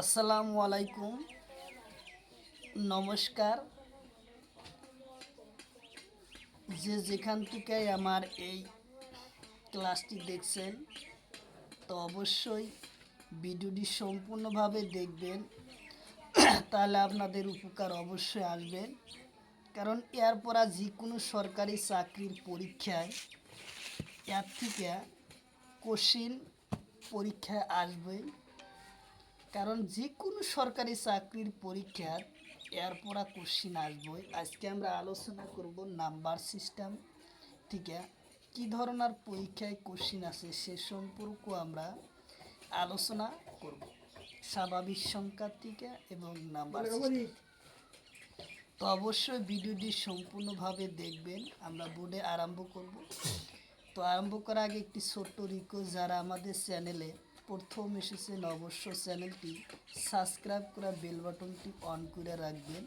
আসসালামু আলাইকুম, নমস্কার। যে যেখান থেকে আমার এই ক্লাসটি দেখছেন, তো অবশ্যই ভিডিওটি সম্পূর্ণভাবে দেখবেন, তাহলে আপনাদের উপকার অবশ্যই আসবে। কারণ এরপর যে কোনো সরকারি চাকরির পরীক্ষায় এর থেকে কোশ্চিন পরীক্ষায় আসবে। কারণ যে কোনো সরকারি চাকরির পরীক্ষার এরপর কোশ্চিন আসবে। আজকে আমরা আলোচনা করব নাম্বার সিস্টেম থেকে কী ধরনের পরীক্ষায় কোশ্চিন আছে সে সম্পর্ক আমরা আলোচনা করব, স্বাভাবিক সংখ্যা থেকে এবং নাম্বার সিস্টেম। তো অবশ্যই ভিডিওটি সম্পূর্ণভাবে দেখবেন। আমরা বোর্ডে আরম্ভ করব। তো আরম্ভ করার আগে একটি ছোট্ট রিকোয়েস্ট, যারা আমাদের চ্যানেলে প্রথম এসেছেন অবশ্যই চ্যানেলটি সাবস্ক্রাইব করে বেল বাটনটি অন করে রাখবেন।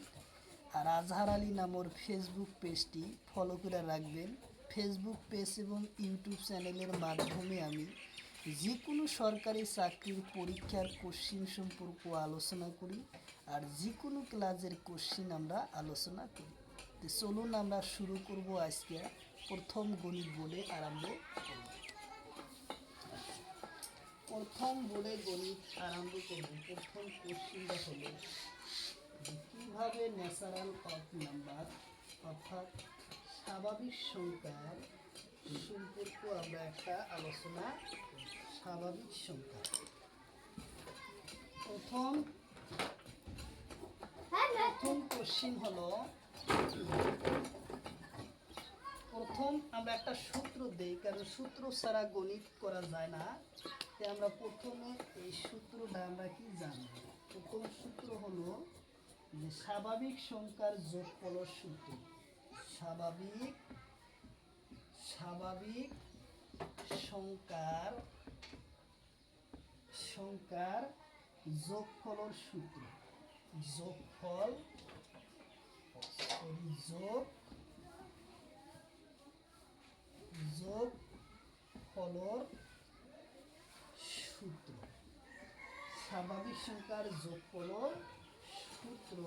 আর আজহার আলী নামের ফেসবুক পেজটি ফলো করে রাখবেন। ফেসবুক পেজ এবং ইউটিউব চ্যানেলের মাধ্যমে আমি যে কোনো সরকারি চাকরির পরীক্ষার কোশ্চিন সম্পর্কে আলোচনা করি, আর যে কোনো ক্লাসের কোশ্চিন আমরা আলোচনা করি। তো চলুন আমরা শুরু করব। আজকে প্রথম গণিত বলে আরম্ভ করব। প্রথম বলে গণিত আরম্ভ করব। প্রথম কোশ্চিনটা হলো যে কীভাবে ন্যাচারাল অফ নাম্বার অর্থাৎ স্বাভাবিক সংখ্যার সম্পর্ক আমরা একটা আলোচনা করি। স্বাভাবিক সংখ্যা প্রথম কোশ্চিন হলো, প্রথম আমরা একটা সূত্র দেই, কারণ সূত্র ছাড়া গণিত করা যায় না। তাই আমরা প্রথমে এই সূত্রটা আমরা কি জানব। প্রথম সূত্র হলো যে স্বাভাবিক সংখ্যার যোগফলের সূত্র। স্বাভাবিক সংখ্যার যোগফলের সূত্র। যোগফলের সূত্র। স্বাভাবিক সংখ্যার যোগফলের সূত্র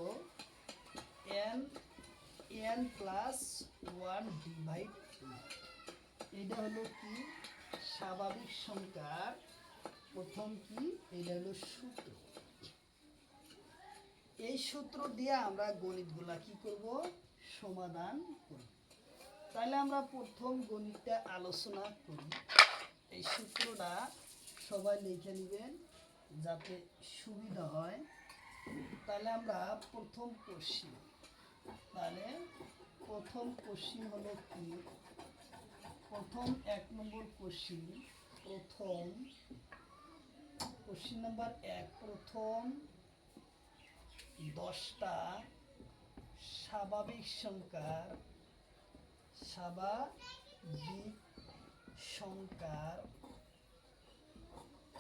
n প্লাস 1 ডিভাইড 2। এটা হলো কি স্বাভাবিক সংখ্যার প্রথম কি, এটা হলো সূত্র। এই সূত্র দিয়ে আমরা গণিতগুলা কি করব, সমাধান করব। তাহলে আমরা প্রথম গণিতটা আলোচনা করি। এই সূত্রটা সবাই লিখে নেবেন যাতে সুবিধা হয়। তাহলে আমরা প্রথম কোশ্চিন, তাহলে প্রথম কোশ্চিন হলো কি, প্রথম 1 নম্বর কোশ্চিন। প্রথম কোশ্চিন নাম্বার 1, প্রথম 10টা স্বাভাবিক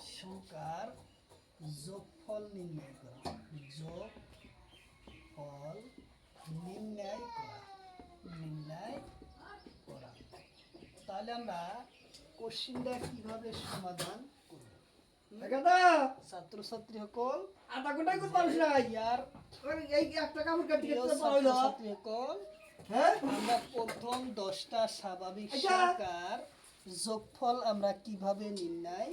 সংখ্যার যোগফল নির্ণয় করা। যোগফল নির্ণয় করা। তাহলে আমরা কোশ্চিনটা কিভাবে সমাধান করব। ছাত্রছাত্রী সকল আধা ঘন্টা কত মানুষ নাই ইয়ার এই একটা কাপড় কাটিয়ে ছাত্রছাত্রী সকল, হ্যাঁ আমরা প্রথম 10টা স্বাভাবিক সংখ্যার যোগফল আমরা কিভাবে নির্ণয়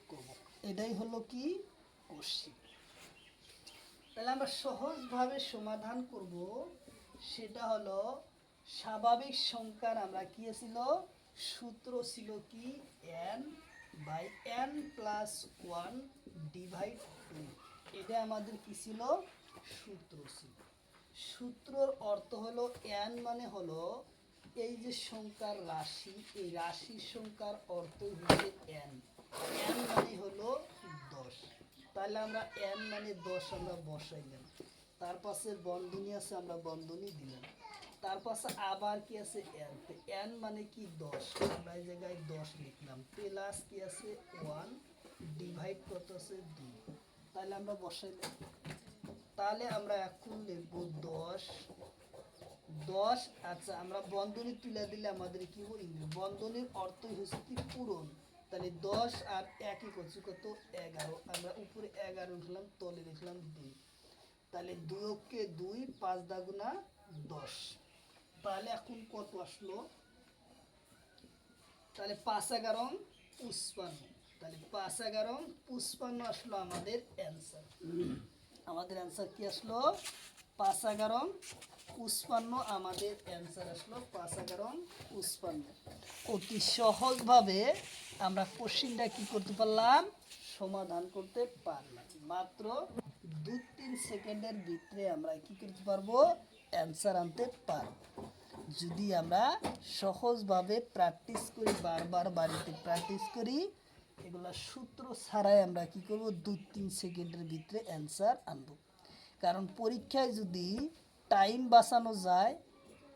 করব, এটাই হলো কি কোশ্চিন। তাহলে আমরা সহজভাবে সমাধান করব। সেটা হলো স্বাভাবিক সংখ্যার আমরা কি ছিল, সূত্র ছিল কি n/n প্লাস 1 ডিভাইড 2। এটা আমাদের কি ছিল, সূত্র ছিল। সূত্রর অর্থ হলো n মানে হলো এই যে সংখ্যার রাশি, এই রাশির সংখ্যার অর্থ হচ্ছে n। n মানে হলো 10। তাহলে আমরা n মানে 10 আমরা বসাইলাম, তার পাশে বন্ধনী আছে আমরা বন্ধনী দিলাম, তার পাশে আবার কি আছে n। তো n মানে কি 10, আমরা এই জায়গায় 10 লিখলাম, প্লাস কি আছে 1 ডিভাইড কত আছে 2। তাহলে আমরা বসাইলাম। তাহলে আমরা এখন লিখব 10। আচ্ছা, আমরা বন্ধনী তুলে দিলে আমাদের কি বলি, বন্ধনীর অর্থ হচ্ছে কি পূরণ। তাহলে 10 আর 1 করছি কত 11, আমরা উপরে 11 লিখলাম, তলে লিখলাম 2। তাহলে 2 অক্ষে 2, 5 দাগুনা 10। তাহলে এখন কত আসলো, তাহলে 5 11 55। তাহলে 5 11 55 আসলো আমাদের অ্যান্সার। আমাদের অ্যান্সার কি আসলো, 5 11 55 আমাদের অ্যান্সার আসলো 5 11 55। অতি সহজভাবে আমরা কোশ্চিনটা কি করতে পারলাম, সমাধান করতে পারলাম। মাত্র 2-3 সেকেন্ডের ভিতরে আমরা কি করতে পারবো, অ্যান্সার আনতে পারবো। যদি আমরা সহজভাবে প্র্যাকটিস করি, বারবার বাড়িতে প্র্যাকটিস করি, এগুলা সূত্র ছাড়াই আমরা কি করব, 2-3 সেকেন্ডের ভিতরে অ্যান্সার আনব। কারণ পরীক্ষায় যদি টাইম বাঁচানো যায়,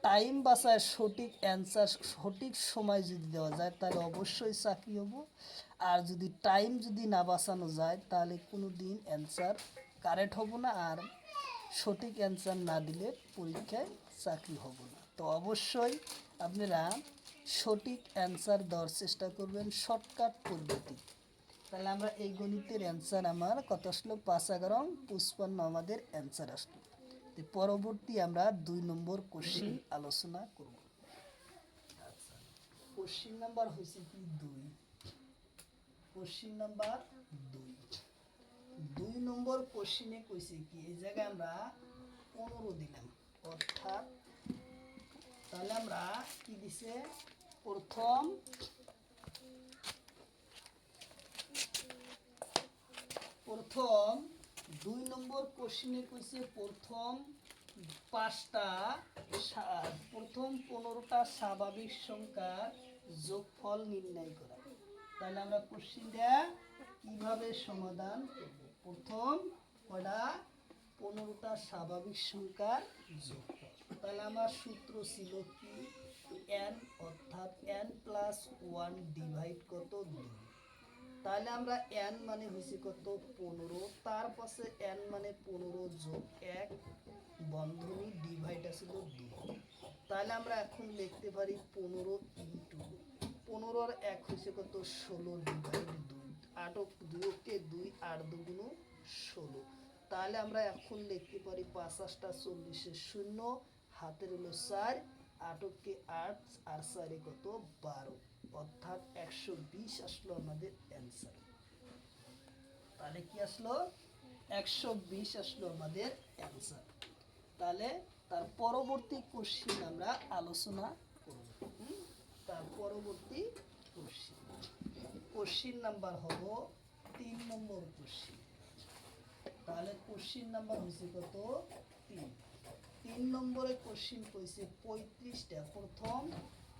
টাইম বাঁচায় সঠিক অ্যান্সার সঠিক সময় যদি দেওয়া যায়, তাহলে অবশ্যই চাকরি হব। আর যদি টাইম যদি না বাঁচানো যায়, তাহলে কোনো দিন অ্যান্সার কারেক্ট হব না, আর সঠিক অ্যান্সার না দিলে পরীক্ষায় চাকরি হব না। তো অবশ্যই আপনারা সঠিক অ্যান্সার দেওয়ার চেষ্টা করবেন শর্টকাট পদ্ধতি। তাহলে আমরা এই গণিতের অ্যান্সার আমার কত আসলো, 5 11 55 আমাদের অ্যান্সার আসলো। তো পরবর্তী আমরা 2 নম্বর কোশ্চিন আলোচনা করব। আচ্ছা, কোশ্চিন নাম্বার হয়েছে কি 2। কোশ্চিন নাম্বার 2 নম্বর কোশ্চিনে কইছে কি, এই জায়গায় আমরা 15 দিলাম, অর্থাৎ তাহলে আমরা কি দিছে, প্রথম 2 নম্বর কোশ্চিনে কইছে প্রথম 15টা স্বাভাবিক সংখ্যার যোগফল নির্ণয় করা। তাহলে আমরা কোশ্চিনটা কিভাবে সমাধান করব, প্রথম কয়টা 15টা স্বাভাবিক সংখ্যার যোগফল। তাহলে আমার সূত্র ছিল কি, n, অর্থাৎ n+1 ডিভাইড কত 2। তাহলে আমরা n মানে হয়েছে কত 15, তার পাশে n মানে 15 যোগ 1 বন্ধনী ডিভাইড আসলে 2। তাহলে আমরা এখন লিখতে পারি 15 ইন্টু 15 আর 1 হয়েছে কত 16 ডিভাইড 2, 8 2 কে 2, 8 2 16। তাহলে আমরা এখন লিখতে পারি 5 8 40 0, হাতের হলো 4, 8 কে 8 আর 4 কত 12, অর্থাৎ 120 আসলো আমাদের অ্যান্সার। তাহলে কি আসলো, 120 আসলো আমাদের অ্যান্সার। তাহলে তার পরবর্তী কোশ্চিন আমরা আলোচনা করব। তার পরবর্তী কোশ্চিন নাম্বার হলো 3 নম্বর কোশ্চিন। তাহলে কোশ্চিন নাম্বার হয়েছে কত 3 নম্বরে কোশ্চিন কইছে 35টা, প্রথম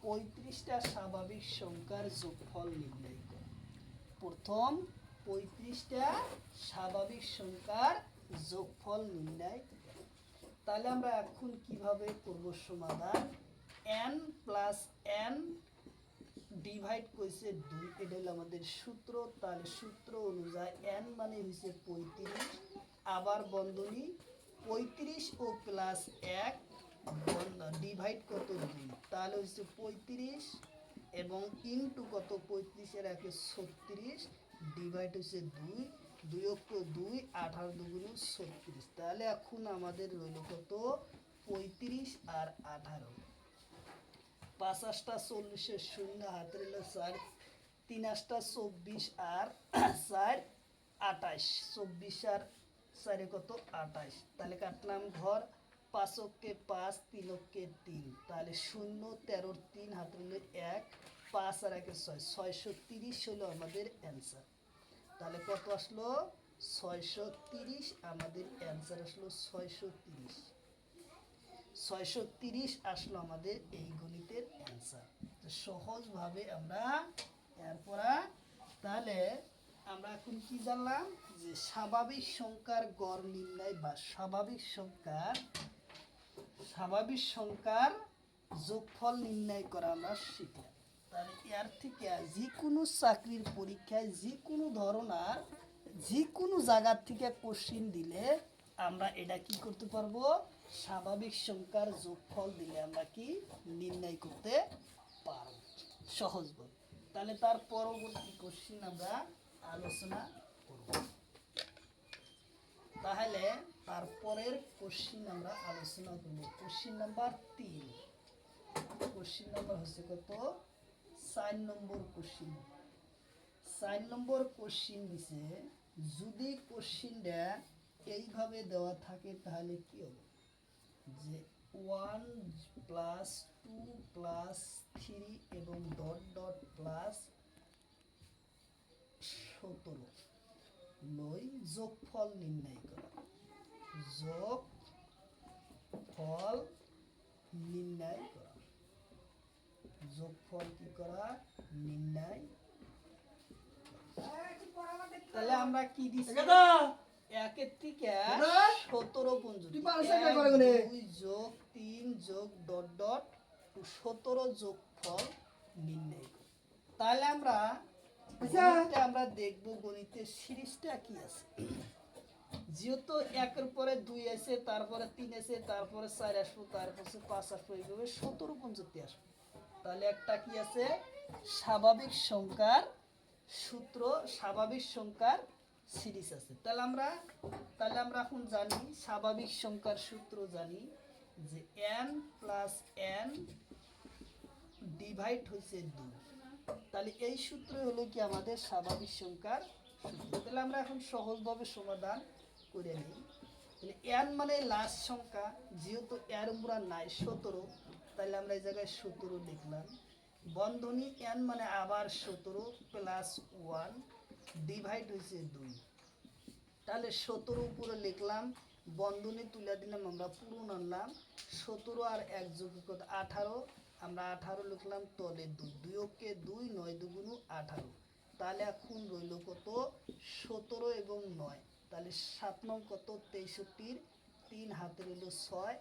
35টা স্বাভাবিক সংখ্যার যোগফল নির্ণয় করো। প্রথম 35টা স্বাভাবিক সংখ্যার যোগফল নির্ণয় করো। তাহলে আমরা এখন কিভাবে করব সমাধান, n + n ডিভাইড কইছে 2, এটা হলো আমাদের সূত্র। তাহলে সূত্র অনুযায়ী n মানে হইছে 35, আবার বন্ধনী 35 ও প্লাস 1 ডিভাইড কত 2, তাহলে হচ্ছে 35 এবং ইনটু কত 35 এর 1 36 ডিভাইড হচ্ছে 2, 2 অক্ষ 2, 18 2 36। তাহলে এখন আমাদের রইল কত 35 আর 18, 5 8 40 শূন্য, হাতের হলো 4, 3 8 24 আর 4 28, 24 আর 4 কত 28। তাহলে কাটলাম ঘর, 5 অক্ষে 5, 3 অক্ষে 3, তাহলে 0 13 3, হাতের হলো 1, 5 আর 1 6, 630 হলো আমাদের অ্যান্সার। তাহলে কত আসলো 630, আমাদের অ্যান্সার আসলো 630 আসলো আমাদের এই গণিতের অ্যান্সার। সহজভাবে আমরা এরপর, তাহলে আমরা এখন কি জানলাম, যে স্বাভাবিক সংখ্যার গড় নির্ণয় বা স্বাভাবিক সংখ্যার যোগফল নির্ণয় করা আমরা শিখলাম। তাহলে এর থেকে যে কোনো চাকরির পরীক্ষায় যে কোনো ধরনের যে কোনো জায়গার থেকে কোশ্চিন দিলে আমরা এটা কি করতে পারবো, স্বাভাবিক সংখ্যার যোগফল দিলে আমরা কি নির্ণয় করতে পারবো সহজভাবে। তাহলে তার পরবর্তী কোশ্চিন আমরা আলোচনা করব। তাহলে তারপরের কোশ্চিন আমরা আলোচনা করব কোশ্চিন নাম্বার 3। কোশ্চিন নাম্বার হচ্ছে কত? 4 নম্বর কোশ্চিন। 4 নম্বর কোশ্চিন দিছে, যদি কোশ্চিনটা এইভাবে দেওয়া থাকে তাহলে কি হবে, যে 1 প্লাস 2 প্লাস 3 এবং ডট ডট প্লাস 17 লই যোগফল নির্ণয় করা। যোগফল নির্ণয় করা। যোগফল কি করা? নির্ণয়। তাহলে আমরা কি দিছি? দাদা একের থেকে দাদা, 17 পর্যন্ত তুই পারছ না করে গনে? 2 যোগ 3 যোগ ডট ডট 17 যোগফল নির্ণয় করি। তাহলে আমরা আচ্ছা। গণিতে আমরা দেখব গণিতের সিরিজটা কি আছে। যেহেতু একের পরে 2 আছে, তারপরে 3 আছে, তারপরে 4 আসবো, তারপরে 5 আসবো, এইভাবে 17 পর্যন্ত আসবো। তাহলে একটা কি আছে? স্বাভাবিক সংখ্যার সূত্র, স্বাভাবিক সংখ্যার সিরিজ আছে। তাহলে আমরা এখন জানি স্বাভাবিক সংখ্যার সূত্র জানি যে n প্লাস n ডিভাইড হয়েছে 2। তাহলে এই সূত্র হলো কি আমাদের স্বাভাবিক সংখ্যার সূত্র। তাহলে আমরা এখন সহজভাবে সমাধান করে নিই। তাহলে n মানে লাস্ট সংখ্যা, যেহেতু এর উপর নাই 17, তাহলে আমরা এই জায়গায় 17 লিখলাম। বন্ধনী n মানে আবার 17 প্লাস 1 ডিভাইড হয়েছে 2। তাহলে 17 উপরে লিখলাম, বন্ধনী তুলে দিলাম, আমরা পূরণ আনলাম। 17 আর 1 যোগ কত? 18। আমরা 18 লিখলাম, তলে 2, 2 ওকে 2, 9 দুগুণ 18। তাহলে এখন রইল কত? 17 এবং 9। তাহলে 7 নং কত? 63, 3 হাতে রইল 6,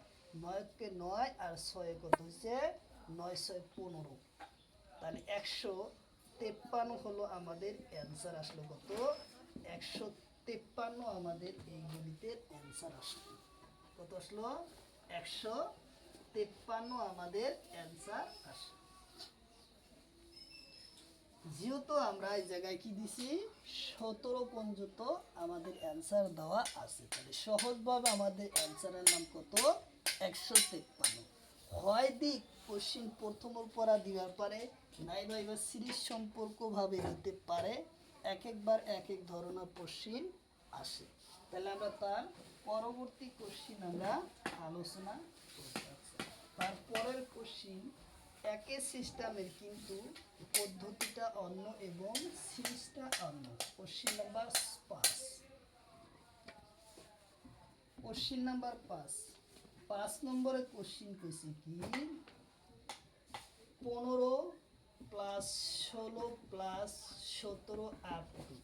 9 কে 9 আর 6 কত হচ্ছে? 9 6 15। তাহলে 153 হলো আমাদের অ্যান্সার। আসলো কত? 153 আমাদের এই গণিতের অ্যান্সার আসলো। কত আসলো? 153 আমাদের অ্যান্সার আসলো। যেহেতু আমরা এই জায়গায় কি দিছি, 17 পর্যন্ত আমাদের অ্যান্সার দেওয়া আছে, তাহলে সহজভাবে আমাদের অ্যান্সারের নাম কত? 153। হয় দিক কোশ্চিন প্রথমের পড়া দিবার পারে, নাই বা এবার সিরিজ সম্পর্ক ভাবে দিতে পারে। একবার এক এক ধরনের কোশ্চিন আসে। তাহলে আমরা তার পরবর্তী কোশ্চিন আমরা আলোচনা করতে পারছি। তারপরের কোশ্চিন একই সিস্টেমের, কিন্তু পদ্ধতিটা অন্য এবং সিরিজটা অন্য। Question number 5। কোশ্চিন নাম্বার 5 নম্বরের কোশ্চিন কইছে কি, 15 প্লাস 16 প্লাস 17 আপ টু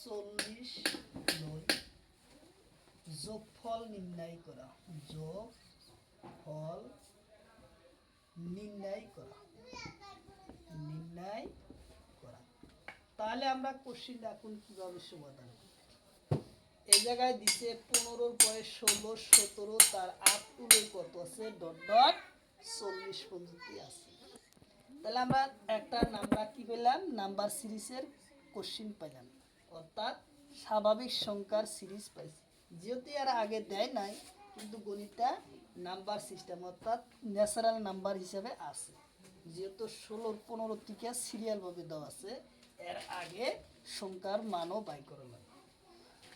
40 লই যোগফল নির্ণয় করা। যোগফল নির্ণয় করা। তাহলে আমরা কোশ্চিনটা এখন কিভাবে সমাধান করব? এই জায়গায় দিছে 15 পরে 16 17, তার আপ টু কত আছে? ডট ডট 40 পর্যন্ত আছে। তাহলে আমরা একটা নাম্বার কি পেলাম? নাম্বার সিরিজের কোশ্চিন পেলাম, অর্থাৎ স্বাভাবিক সংখ্যার সিরিজ পাইছি। যেহেতু এর আগে দেয় নাই, কিন্তু গণিতটা নাম্বার সিস্টেম, অর্থাৎ ন্যাচারাল নাম্বার হিসাবে আছে। যেহেতু 16 15 থেকে সিরিয়ালভাবে দেওয়া আছে, এর আগে সংখ্যার মানও বাই করা লাগবে।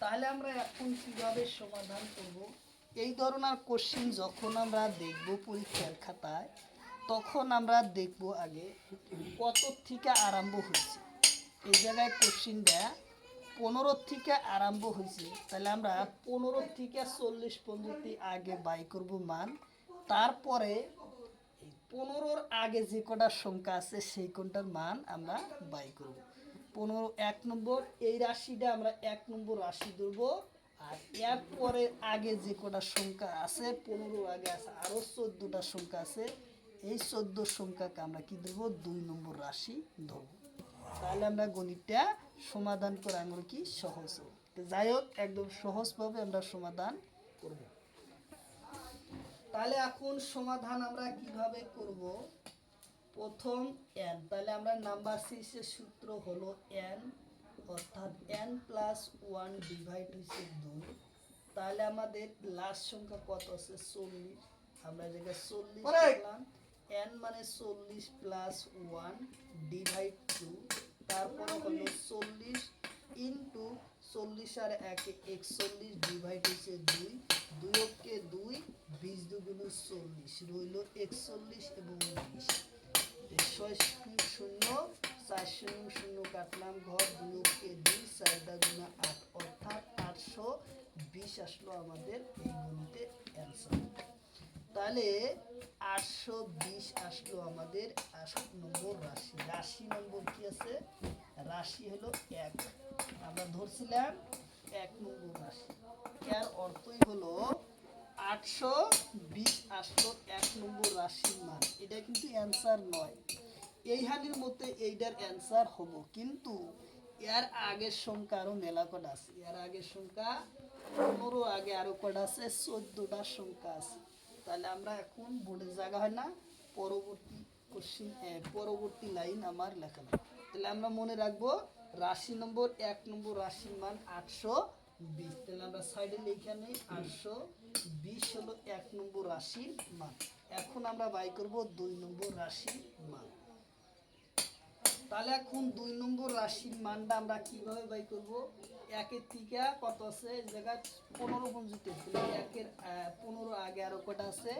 তাহলে আমরা এখন কিভাবে সমাধান করব? এই ধরনের কোশ্চিন যখন আমরা দেখব পরীক্ষার খাতায়, তখন আমরা দেখব আগে কত থেকে আরম্ভ হয়েছে। এই জায়গায় কোশ্চিনটা 15 থেকে আরম্ভ হয়েছে, তাহলে আমরা 15 থেকে 40 পর্যন্ত আগে বাই করব মান। তারপরে এই 15-র আগে যে কটা সংখ্যা আছে সেই কোনটার মান আমরা বাই করব। 15 1 নম্বর, এই রাশিটা আমরা 1 নম্বর রাশি ধরবো। আর এর পরে আগে যে কটা সংখ্যা আছে, 15 আগে আছে আরও 14টা সংখ্যা আছে, এই 14 সংখ্যাকে আমরা কি ধরবো? 2 নম্বর রাশি ধরবো। তাহলে আমরা গণিতটা সমাধান করা আমরা কি সহজ হবে। তো যাই হোক, একদম সহজভাবে আমরা সমাধান করব। তাহলে এখন সমাধান আমরা কিভাবে করব? প্রথম n, তাহলে আমরা নাম্বার সিরিজের সূত্র হলো n, অর্থাৎ n প্লাস 1 ডিভাইড হচ্ছে 2। তাহলে আমাদের লাস্ট সংখ্যা কত আছে? 40। আমরা জায়গায় 40 লিখলাম। n মানে 40 প্লাস 1 ডিভাইড 2, তারপর হলো 40 ইন্টু 40 আর 1 41 ডিভাইড হচ্ছে 2, 2 কে 2, 20 দুগুণ 40, রইল 41 এবং 20। শূন্য 4 শূন্য শূন্য কাটলাম, ঘর 2 কে 2, 4 দুগুণ 8, অর্থাৎ 820 আসলো আমাদের এই গণিতের অ্যান্সার। তাহলে 820 আসলো আমাদের 8 নম্বর রাশি। রাশি নম্বর কি আছে? রাশি হলো 1, আমরা ধরছিলাম 1 নম্বর রাশি। এর অর্থই হলো 820 আসলো 1 নম্বর রাশির মান। এটা কিন্তু অ্যান্সার নয়, এই হানির মধ্যে এইটার অ্যান্সার হবো, কিন্তু এর আগের সংখ্যা আরো মেলা কটা আছে। এর আগের সংখ্যা 15, আগে আরো কটা আছে? 14টা সংখ্যা আছে। তাহলে আমরা এখন বোর্ডের জায়গা হয় না, পরবর্তী কোশ্চিন পরবর্তী লাইন আমার লেখা না। তাহলে আমরা মনে রাখবো রাশি নম্বর 1 নম্বর রাশির মান 820। তাহলে আমরা সাইডে লিখে নিই 820 হলো 1 নম্বর রাশির মান। এখন আমরা বাই করব 2 নম্বর রাশির মান। তাহলে এখন 2 নম্বর রাশির মানটা আমরা কিভাবে বাই করব? 1 এর থেকে কত আছে? এই জায়গায় 15 পঞ্জিতে, 1 এর 15 আগে আরো কটা আছে?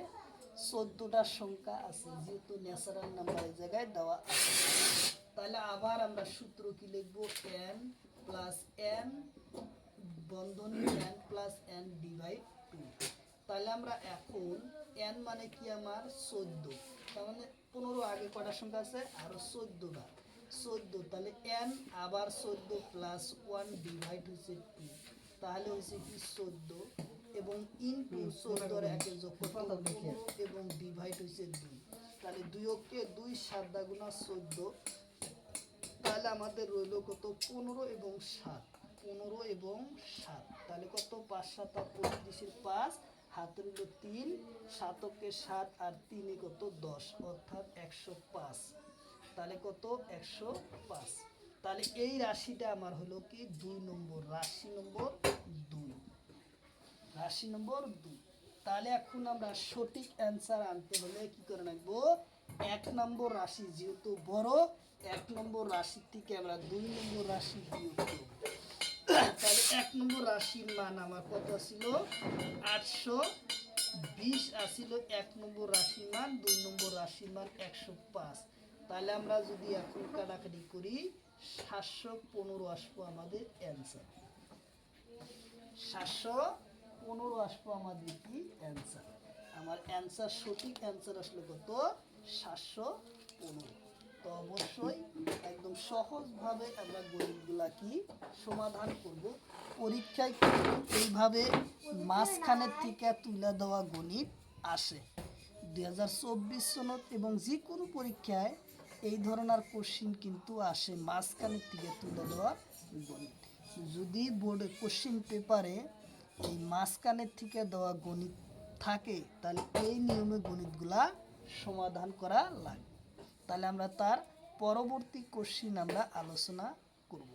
14টা সংখ্যা আছে, যেহেতু ন্যাচারাল নাম্বার এই জায়গায় দেওয়া আছে। তাহলে আবার আমরা সূত্র কি লিখব? n প্লাস n বন্ধনী n প্লাস n ডিভাইড 2। তাহলে আমরা এখন n মানে কি আমার 14, তার মানে 15 আগে কটা সংখ্যা আছে? আরো 14টা, 14। তাহলে n আবার 14 প্লাস 1 ডিভাইড হচ্ছে 2, তাহলে হচ্ছে কি 14 এবং ইনটু 14 এর একে যোগ করতে 15 এবং ডিভাইড হচ্ছে 2। তাহলে 2 কে 2, 7 গুণা 14, তাহলে আমাদের রইল কত? 15 এবং 7, 15 এবং 7, তাহলে কত? 5 7 35 5, হাতে রইল 3, 7 কে 7 আর 3 কত? 10, অর্থাৎ 105। তাহলে কত? 105। তাহলে এই রাশিটা আমার হলো কি 2 নম্বর রাশি, নম্বর 2, রাশি নম্বর 2। তাহলে এখন আমরা সঠিক অ্যান্সার আনতে হলে কি করে রাখবো? 1 নম্বর রাশি যেহেতু বড়, 1 নম্বর রাশির থেকে আমরা 2 নম্বর রাশি বিয়োগ করব। তাহলে 1 নম্বর রাশির মান আমার কত ছিল? 820 আসিল 1 নম্বর রাশির মান, 2 নম্বর রাশির মান 105। তাহলে আমরা যদি এখন কাটাকাটি করি 715 আসবো আমাদের অ্যান্সার। 715 আসবো আমাদের কি অ্যান্সার। আমার অ্যান্সার, সঠিক অ্যান্সার আসলে কত? 715। তো অবশ্যই একদম সহজভাবে আমরা গণিতগুলা কি সমাধান করব। পরীক্ষায় কিন্তু এইভাবে মাঝখানের থেকে তুলে দেওয়া গণিত আসে 2024 সনত, এবং যে কোনো পরীক্ষায় এই ধরনের কোশ্চিন কিন্তু আসে মাঝখানের থেকে তুলে দেওয়া গণিত। যদি বোর্ডে কোশ্চিন পেপারে এই মাঝখানের থেকে দেওয়া গণিত থাকে, তাহলে এই নিয়মে গণিতগুলা সমাধান করা লাগে। তাহলে আমরা তার পরবর্তী কোশ্চিন আমরা আলোচনা করব।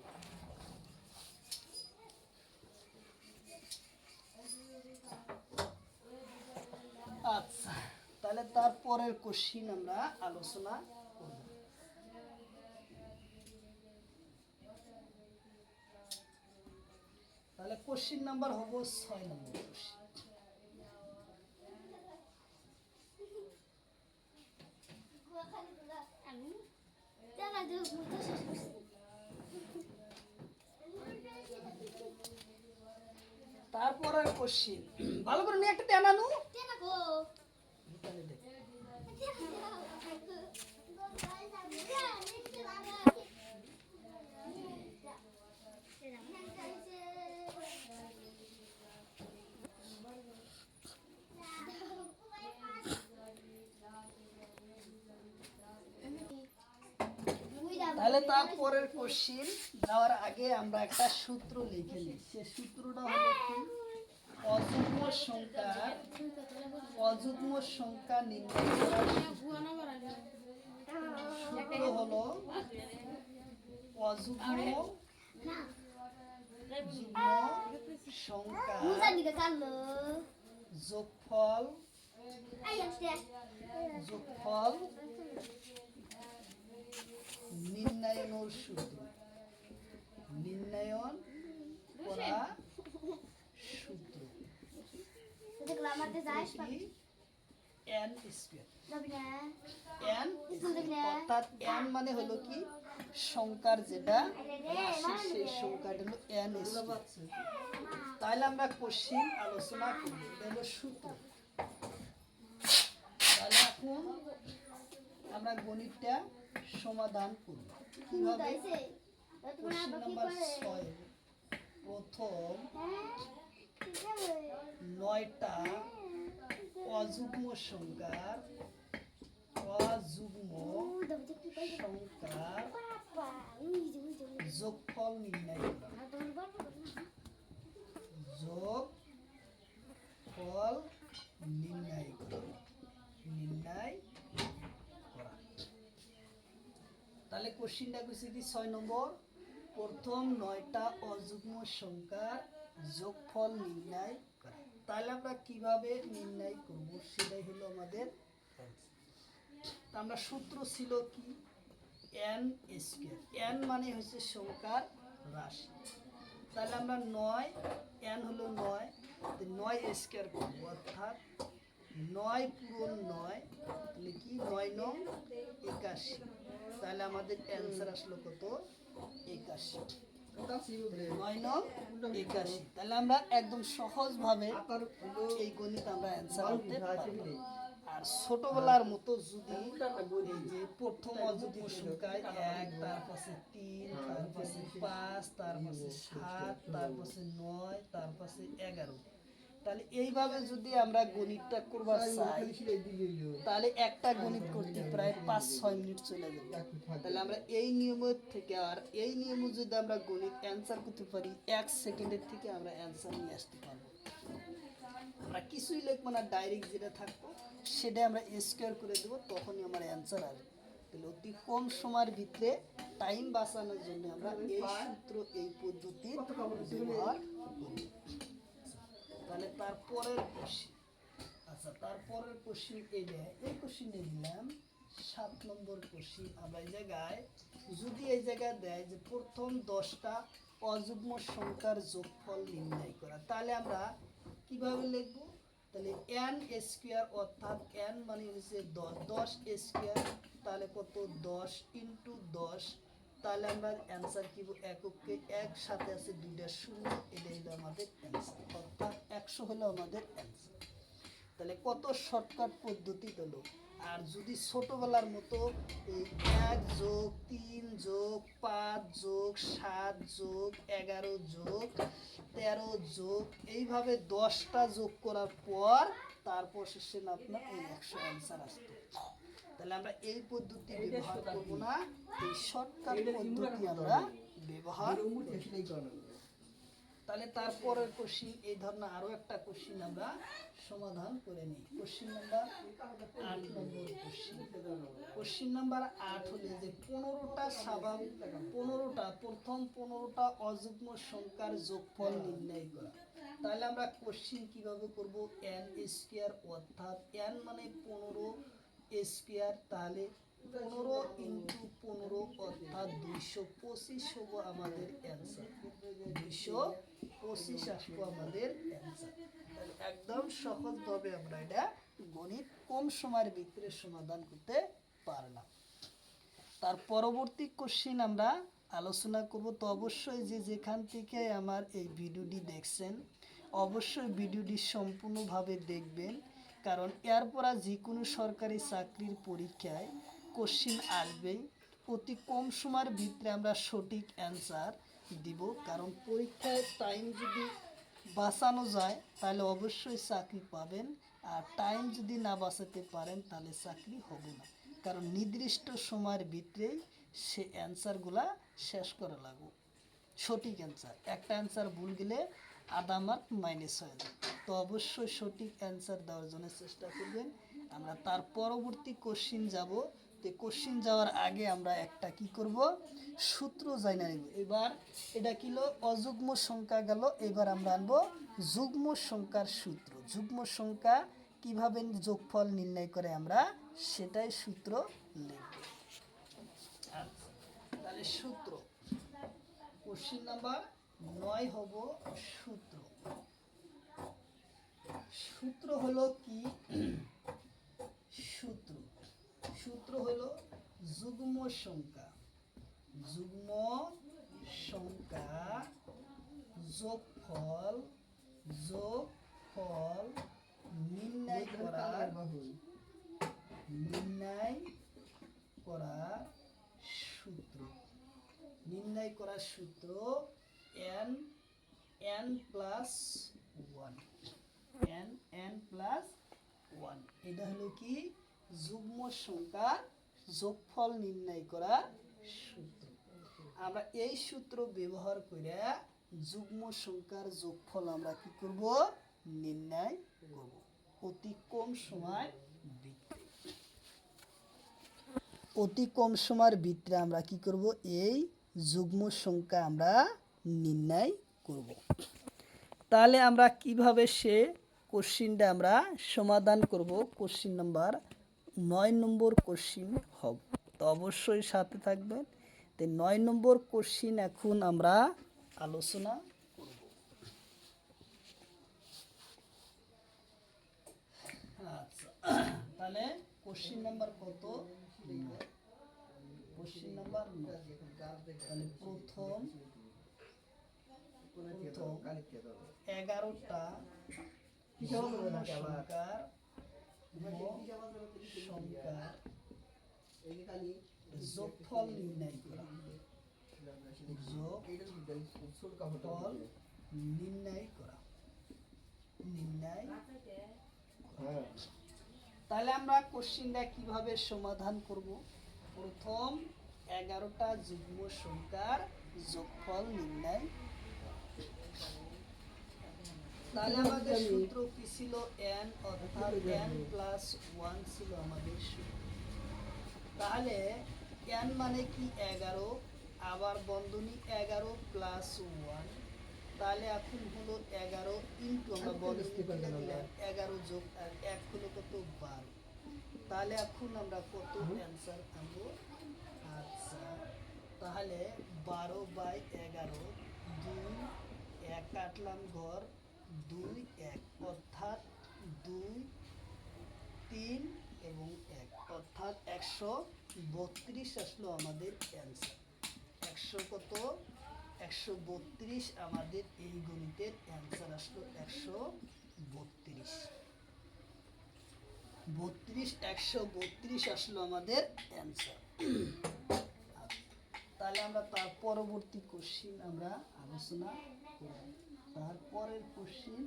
আচ্ছা, তাহলে তার পরের কোশ্চিন আমরা আলোচনা করব। তাহলে কোশ্চিন নাম্বার হবো 6 নম্বর কোশ্চিন। তারপরের কোশ্চিন ভালো করে নিয়ে একটা টানানু। তাহলে তারপরের কোশ্চিন যাওয়ার আগে আমরা একটা সূত্র লিখে নিই। সে সূত্রটা হলো কি? অযুগ্ম সংখ্যা নির্ণয় করার সূত্র। অযুগ্ম যুগ্ম সংখ্যা যোগফল যোগফল নির্ণয়নের সূত্র নির্ণয়ন করা সূত্র কি n স্কয়ার n অর্থাৎ n মানে হলো কি সংখ্যার যেটা রাশি সেই সংখ্যাটা হলো n স্কয়ার। তাহলে আমরা কোশ্চেন আলোচনা করি, এটা হলো সূত্র। তাহলে এখন আমরা গণিতটা সমাধান করব কিভাবে। কোশ্চেন নাম্বার 6 প্রথম 9টা অযুগ্ম সংখ্যার যোগফল নির্ণয় করা। যোগফল নির্ণয় করা। তাহলে কোশ্চেনটা কইছে কি 6 নম্বর প্রথম 9টা অযুগ্ম সংখ্যার যোগফল নির্ণয় করা। তাহলে আমরা কিভাবে নির্ণয় করব সেটাই হলো আমাদের তা আমরা সূত্র ছিল কি n স্কয়ার। n মানে হচ্ছে সংখ্যার রাশি। তাহলে আমরা 9 n হলো 9 তো 9 স্কয়ার করব অর্থাৎ 9 পূরণ 9 তাহলে কি 9 9 81। তাহলে আমাদের অ্যানসার আসলো কত 81। 9 9 81। তাহলে আমরা একদম সহজভাবে এই গণিত আমরা অ্যানসার করতে পারবো। আর ছোটবেলার মতো যদি এই যে প্রথম অযুগ্ম সংখ্যায় 1 তারপরে 3 তারপরে 5 তারপরে 7 তারপরে 9 তারপরে 11 তাহলে এইভাবে যদি আমরা গণিতটা করবার চাই তাহলে একটা গণিত করতে প্রায় 5-6 মিনিট চলে যাবে। তাহলে আমরা এই নিয়মের থেকে আর এই নিয়মে যদি আমরা গণিত অ্যানসার করতে পারি 1 সেকেন্ডের থেকে আমরা অ্যানসার নিয়ে আসতে পারবো। আমরা কিছুই লিখবো না, ডাইরেক্ট যেটা থাকবো সেটা আমরা স্কোয়ার করে দেবো, তখনই আমার অ্যানসার আসবে। তাহলে অতি কম সময়ের ভিতরে টাইম বাঁচানোর জন্য আমরা এই সূত্র এই পদ্ধতি ব্যবহার করি। তাহলে তারপরের কোশ্চেন, আচ্ছা তারপরের কোশ্চেন এই কোশ্চেনটা দিলাম 7 নম্বর কোশ্চেন। আমরা এই জায়গায় যদি এই জায়গায় দেয় যে প্রথম 10টা অযুগ্ম সংখ্যার যোগফল নির্ণয় করা, তাহলে আমরা কিভাবে লিখব। তাহলে n স্কয়ার অর্থাৎ n মানে হচ্ছে 10 স্কয়ার তাহলে কত 10 × 10। তাহলে আমরা অ্যানসার কি এককে একসাথে আছে দুইটা শূন্য, এটা হলো আমাদের অ্যানসার অর্থাৎ 100 হলো আমাদের অ্যানসার। তাহলে কত শর্টকাট পদ্ধতি হলো। আর যদি ছোটবেলার মতো এই 1 যোগ 3 যোগ 5 যোগ 7 যোগ 11 যোগ 13 যোগ এইভাবে 10টা যোগ করার পর তারপর শেষে আপনার এই 100 অ্যানসার আসতো, তাহলে আমরা এই পদ্ধতি ব্যবহার করব না, এই শর্টকাট পদ্ধতি আমরা ব্যবহার করব। তাহলে তারপরের কোশ্চেন এই ধরনের আরো একটা কোশ্চেন আমরা সমাধান করে নিই। কোশ্চেন নাম্বার 8 নম্বর কোশ্চেন। কোশ্চেন নাম্বার 8 হলে যে 15টা স্বাভাবিক 15টা প্রথম 15টা অযুগ্ম সংখ্যার যোগফল নির্ণয় করা। তাহলে আমরা কোশ্চেন কিভাবে করব n স্কয়ার অর্থাৎ n মানে 15 স্কয়ার, তাহলে 15 × 15 অর্থাৎ 225 হবে আমাদের অ্যানসার। 225 আসবে আমাদের অ্যানসার। একদম সহজভাবে আমরা এটা গণিত কম সময়ের ভিতরে সমাধান করতে পারলাম। তার পরবর্তী কোশ্চেন আমরা আলোচনা করব। তো অবশ্যই যে যেখান থেকে আমার এই ভিডিওটি দেখছেন অবশ্যই ভিডিওটি সম্পূর্ণভাবে দেখবেন, কারণ এরপর যে কোনো সরকারি চাকরির পরীক্ষায় কোশ্চেন আসবেই। অতি কম সময়ের ভিতরে আমরা সঠিক অ্যান্সার দিব, কারণ পরীক্ষায় টাইম যদি বাঁচানো যায় তাহলে অবশ্যই চাকরি পাবেন, আর টাইম যদি না বাঁচাতে পারেন তাহলে চাকরি হবে না, কারণ নির্দিষ্ট সময়ের ভিতরেই সে অ্যান্সারগুলা শেষ করা লাগবে। সঠিক অ্যান্সার একটা অ্যান্সার ভুল গেলে আধা মার্ক মাইনাস হয়ে যায়। তো অবশ্যই সঠিক অ্যান্সার দেওয়ার জন্য চেষ্টা করবেন। আমরা তার পরবর্তী কোশ্চেন যাব। তো তে কোশ্চিন যাওয়ার আগে আমরা একটা কি করব সূত্র জানা নেব। এবার এটা কিলো অযুগ্ম সংখ্যা গেল, এবার আমরা আনবো যুগ্ম সংখ্যার সূত্র। যুগ্ম সংখ্যা কিভাবে যোগফল নির্ণয় করে আমরা সেটাই সূত্র লিখব। আচ্ছা, তাহলে সূত্র কোশ্চিন নাম্বার 9 হব সূত্র। সূত্র হলো কি? সূত্র সূত্র হলো যুগ্ম সংখ্যা। যুগ্ম সংখ্যা যোগফল নির্ণয় করার সূত্র। নির্ণয় করার সূত্র n প্লাস 1। এটা হলো কি যুগ্ম সংখ্যার যোগফল নির্ণয় করার সূত্র। আমরা এই সূত্র ব্যবহার করে যুগ্ম সংখ্যার যোগফল আমরা কি করব নির্ণয় করব অতি কম সময়ের ভিতরে। অতি কম সময়ের ভিতরে আমরা কি করব এই যুগ্ম সংখ্যা আমরা নির্ণয় করব। তাহলে আমরা কিভাবে সে কোশ্চিনটা আমরা সমাধান করব? কোশ্চিন নাম্বার 9 নম্বর কোশ্চিন হবে, তো অবশ্যই সাথে থাকবেন। তো 9 নম্বর কোশ্চিন এখন আমরা আলোচনা করব। আচ্ছা, তাহলে কোশ্চিন নাম্বার কত? Question number 9। তাহলে প্রথম 11টা সংখ্যার যোগফল নির্ণয় করা। যোগফল নির্ণয় করা। তাহলে আমরা কোশ্চিনটা কিভাবে সমাধান করব? প্রথম 11টা যুগ্ম সংখ্যার যোগফল নির্ণয়। তাহলে আমাদের সূত্র কি ছিল? n, অর্থাৎ n প্লাস 1 ছিল আমাদের সূত্র। তাহলে n মানে কি 11, আবার বন্ধনী 11 প্লাস 1। তাহলে এখন হলো 11 ইন্টু আমরা বন্ধনী করে দিলাম 11 যোগ 1 হলো কত? 12। তাহলে এখন আমরা কত অ্যান্সার আনবো? আচ্ছা, তাহলে 12/11, 2 1 কাটলাম ঘর, 2 1 অর্থাৎ 2 3 এবং 1 অর্থাৎ 132 আসলো আমাদের অ্যান্সার। 100 কত? 132 আমাদের এই গণিতের অ্যান্সার আসলো। 132 132 আসলো আমাদের অ্যান্সার। তাহলে আমরা তার পরবর্তী কোশ্চিন আমরা আলোচনা করব। তারপরের কোশ্চিন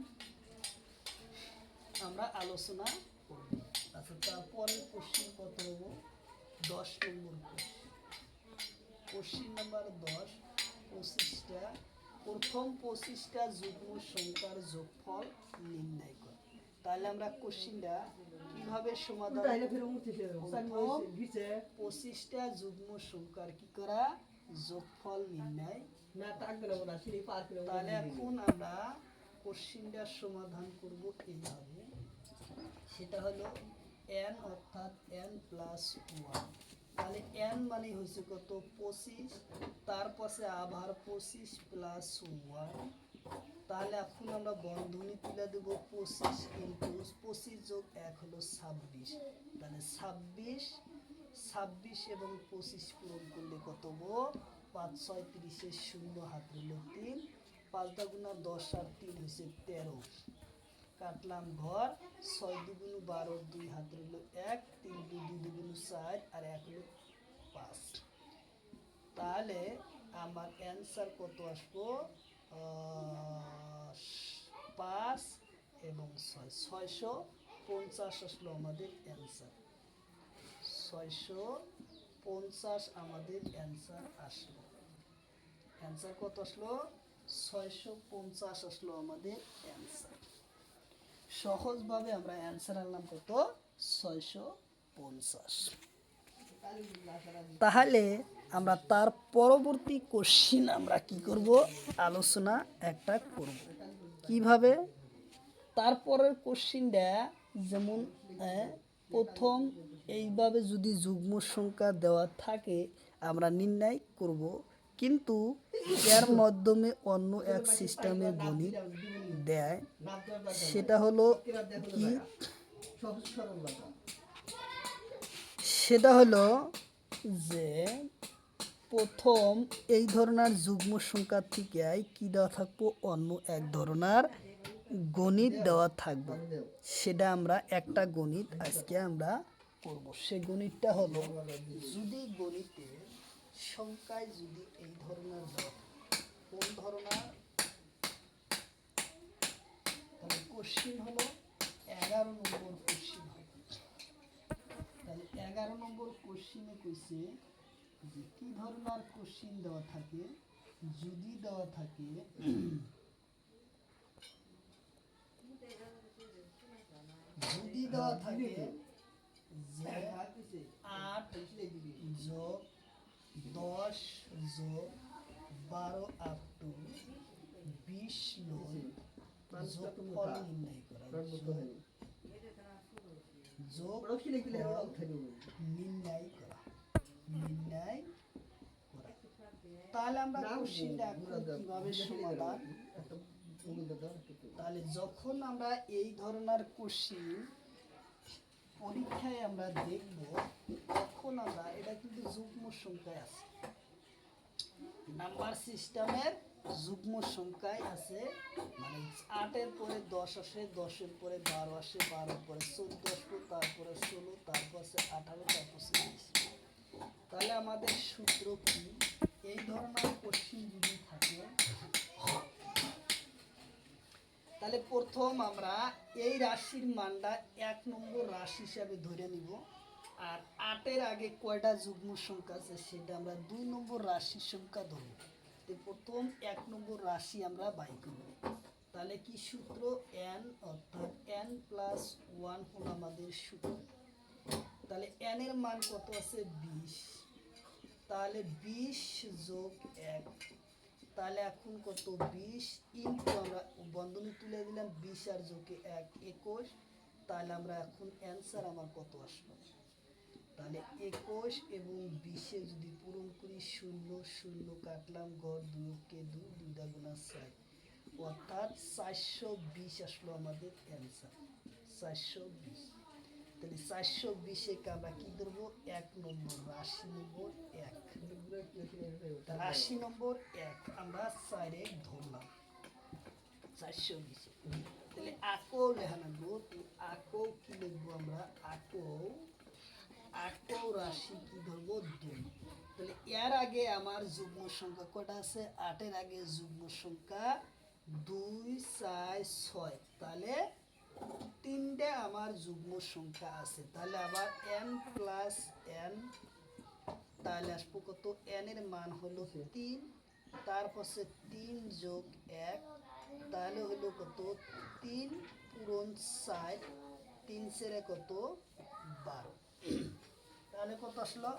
আমরা আলোচনা করব। আচ্ছা, তারপরের কোশ্চিন কত হবো? 10 নম্বর কোশ্চিন। কোশ্চিন নাম্বার 10, 25টা প্রথম 25টা যুগ্ম সংখ্যার যোগফল নির্ণয় করা। তাহলে আমরা কোশ্চিনটা কিভাবে সমাধান? 25টা যুগ্ম সংখ্যার কি করা? যোগফল নির্ণয়। তাহলে এখন আমরা কোশ্চিনটা সমাধান করব এইভাবে। সেটা হলো n, অর্থাৎ n প্লাস 1। তাহলে n মানে হচ্ছে কত? 25, তার পাশে আবার 25 প্লাস 1। তাহলে এখন আমরা বন্ধনী তুলে দেব 25 ইন্টু 25 যোগ 1 হলো 26। তাহলে 26 এবং 25 পূরণ করলে কত হবো? 5 6 30 0 হাত রইল 3, 5 দুগুণা 10 আর 3 হচ্ছে 13। কাটলাম ঘর, 6 দুগুণ 12, 2 হাত রইল 1, 3 2 দুগুণ 4 আর 1 হলো 5। তাহলে আমার অ্যান্সার কত আসবো? 5 এবং 6 650 আসলো আমাদের অ্যান্সার। 650 আমাদের অ্যান্সার আসলো। অ্যান্সার কত আসলো? 650 আসলো আমাদের অ্যান্সার। সহজভাবে আমরা অ্যান্সার আনলাম কত? 650। তাহলে আমরা তার পরবর্তী কোশ্চিন আমরা কি করব, আলোচনা একটা করব কিভাবে। তারপরের কোশ্চিনটা যেমন প্রথম এইভাবে যদি যুগ্ম সংখ্যা দেওয়া থাকে আমরা নির্ণয় করব, কিন্তু এর মাধ্যমে অন্য এক সিস্টেমের গণিত দেয়, সেটা হলো কি, সেটা হলো যে প্রথম এই ধরনের যুগ্ম সংখ্যা থেকে কি দেওয়া থাকবো, অন্য এক ধরনের গণিত দেওয়া থাকবে। সেটা আমরা একটা গণিত আজকে আমরা করব। সে গণিতটা হলো, যদি গণিতে সংখ্যায় যদি এই ধরনের দেওয়া থাকে, কোন ধরনের, তাহলে কোশ্চিন হলো 11 নম্বর কোশ্চিন হবে। তাহলে 11 নম্বর কোশ্চিনে কইছে যে কি ধরনের কোশ্চিন দেওয়া থাকে, যদি দেওয়া থাকে যদি দেওয়া থাকে যে 8 যোগ 10 যোগ 12 আপ টু 20 লোন যোগফল নির্ণয় করা, যোগ নির্ণয় করা, নির্ণয় করা। তাহলে আমরা কোশ্চিনটা কিভাবে সমাধান, তাহলে যখন আমরা এই ধরনের কোশ্চিন পরীক্ষায় আমরা দেখব, তখন আমরা, এটা কিন্তু যুগ্ম সংখ্যায় আছে, নাম্বার সিস্টেমের যুগ্ম সংখ্যায় আছে, মানে 8-এর পরে 10 আসে, 10-এর পরে 12 আসে, 12-এর পরে 14 আসবে, তারপরে 16, তারপর 18, তারপর 20। তাহলে আমাদের সূত্র কি, এই ধরনের কোশ্চিন যদি থাকে তাহলে প্রথম আমরা এই রাশির মানটা 1 নম্বর রাশি হিসাবে ধরে নিব, আর 8-এর আগে কয়টা যুগ্ম সংখ্যা আছে সেটা আমরা 2 নম্বর রাশির সংখ্যা ধরব। তো প্রথম 1 নম্বর রাশি আমরা বাই করব। তাহলে কি সূত্র, n, অর্থাৎ n প্লাস 1 হলো আমাদের সূত্র। তাহলে n এর মান কত আছে, 20। তাহলে 20 যোগ 1, তাহলে এখন কত, 20 ইনটু, আমরা বন্ধনী তুলে দিলাম, 20 আর যোগে 1 21। তাহলে আমরা এখন অ্যান্সার আমার কত আসলো, তাহলে 21 এবং 20-এ যদি পূরণ করি, 0 0 কাটলাম, গড় 2 কে 2, 2 গুণা 4, অর্থাৎ 420 আসলো আমাদের অ্যান্সার, 420। তাহলে 420-এ আমরা কি ধরবো, 1 নম্বর রাশি নম্বর 1, রাশি নম্বর 1 আমরা 4-এ ধরলাম 420। তাহলে আকো লেখা লাগবো, আকো কি লিখবো আমরা, আকো রাশি কি ধরবো, 2। তাহলে এর আগে আমার যুগ্ম সংখ্যা কয়টা আছে, 8-এর আগে যুগ্ম সংখ্যা 2 4 6, তাহলে 3টে আমার যুগ্ম সংখ্যা আছে। তাহলে আবার n প্লাস n, তাহলে আসবো কত, n এর মান হলো 3, তারপর 3 যোগ 1, তাহলে হলো কত, 3 পূরণ 4, 3 সেরে কত, 12। তাহলে কত আসলো,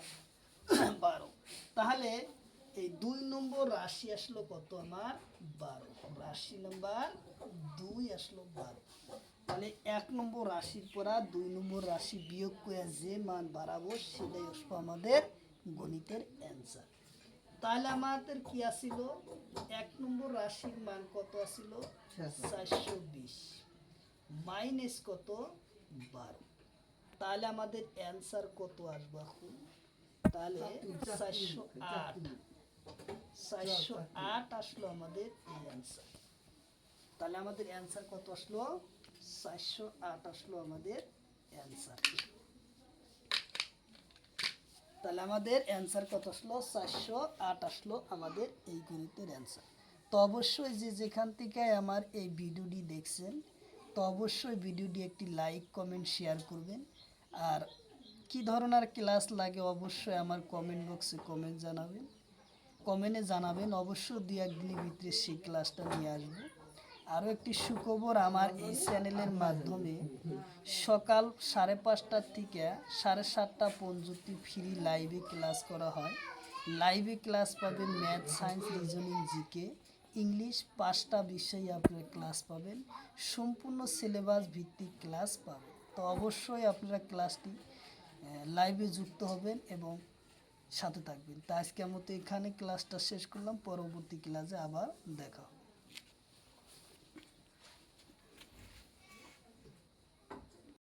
12। তাহলে এই 2 নম্বর রাশি আসলো কত আমার, 12, রাশি নাম্বার 2 আসলো 12। তাহলে 1 নম্বর রাশির পরা 2 নম্বর রাশি বিয়োগ করে যে মান বাড়াবো সেটাই আসবো আমাদের গণিতের অ্যান্সার। তাহলে আমাদের কি আসিল, 1 নম্বর রাশির মান কত আসিল, 420 মাইনাস কত, 12। তাহলে আমাদের অ্যান্সার কত আসবে এখন, তাহলে 408 আসলো আমাদের এই অ্যান্সার। তাহলে আমাদের অ্যান্সার কত আসলো, 408 আসলো আমাদের অ্যান্সার। তাহলে আমাদের অ্যান্সার কত আসলো, 408 আসলো আমাদের এই গণিতের অ্যান্সার। তো অবশ্যই যেখান থেকে আমার এই ভিডিওটি দেখছেন, তো অবশ্যই ভিডিওটি একটি লাইক কমেন্ট শেয়ার করবেন। আর কি ধরনের ক্লাস লাগে অবশ্যই আমার কমেন্ট বক্সে কমেন্টে জানাবেন। অবশ্যই 2-1 দিনের ভিতরে সেই ক্লাসটা নিয়ে আসবো। আরও একটি সুখবর, আমার এই চ্যানেলের মাধ্যমে সকাল 5:30 থেকে 7:30 পর্যন্ত ফ্রি লাইভে ক্লাস করা হয়। লাইভে ক্লাস পাবেন math, science, reasoning, GK, English, 5টা বিষয়ে আপনারা ক্লাস পাবেন। সম্পূর্ণ সিলেবাস ভিত্তিক ক্লাস পাবেন। তো অবশ্যই আপনারা ক্লাসটি লাইভে যুক্ত হবেন এবং সাথে থাকবেন। তো আজকের মতো এখানে ক্লাসটা শেষ করলাম, পরবর্তী ক্লাসে আবার দেখা হবে।